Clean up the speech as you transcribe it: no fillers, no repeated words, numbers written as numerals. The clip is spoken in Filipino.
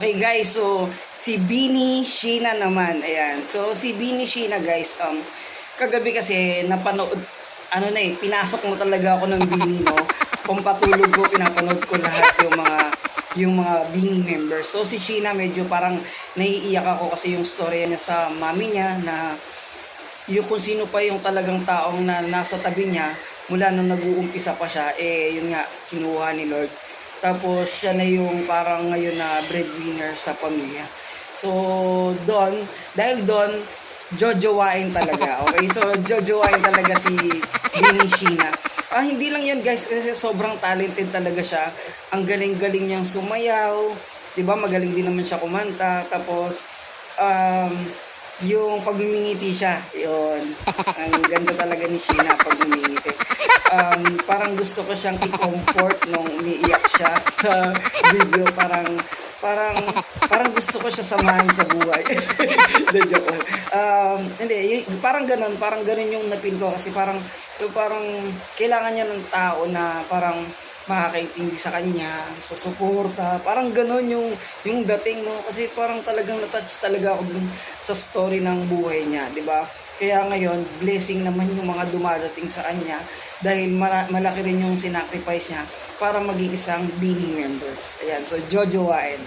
Okay guys, so si Beanie Sheena naman, ayan. So si Beanie Sheena guys, kagabi kasi napanood, pinasok mo talaga ako ng Beanie, no? Pampatulog ko, pinapanood ko lahat yung mga Beanie members. So si Sheena medyo parang naiiyak ako kasi yung storya niya sa mami niya na yung kung sino pa yung talagang taong na nasa tabi niya mula nung nag-uumpisa pa siya, yun nga, kinuha ni Lord. Tapos siya na yung parang ngayon na breadwinner sa pamilya. So dahil doon, jojowain talaga. Okay, so jojowain talaga si Beanie Sheena. Hindi lang yan guys, kasi sobrang talented talaga siya. Ang galing-galing niyang sumayaw, 'di ba? Magaling din naman siya kumanta. Tapos yung pagmimingiti siya, yun. Ang ganda talaga ni Sheena pag umingiti. Parang gusto ko siyang i-comfort nung umiiyak siya sa video. Parang gusto ko siya samahan sa buhay. The joke. Hindi, parang ganun yung napil ko kasi parang kailangan niya ng tao na parang makakaintindi sa kanya, susuporta, parang gano'n yung dating mo kasi parang talagang na-touch talaga ako dun sa story ng buhay niya, di ba? Kaya ngayon, blessing naman yung mga dumadating sa kanya dahil malaki rin yung sinacrifice niya para maging isang Beanie members. Ayan, so jojowain.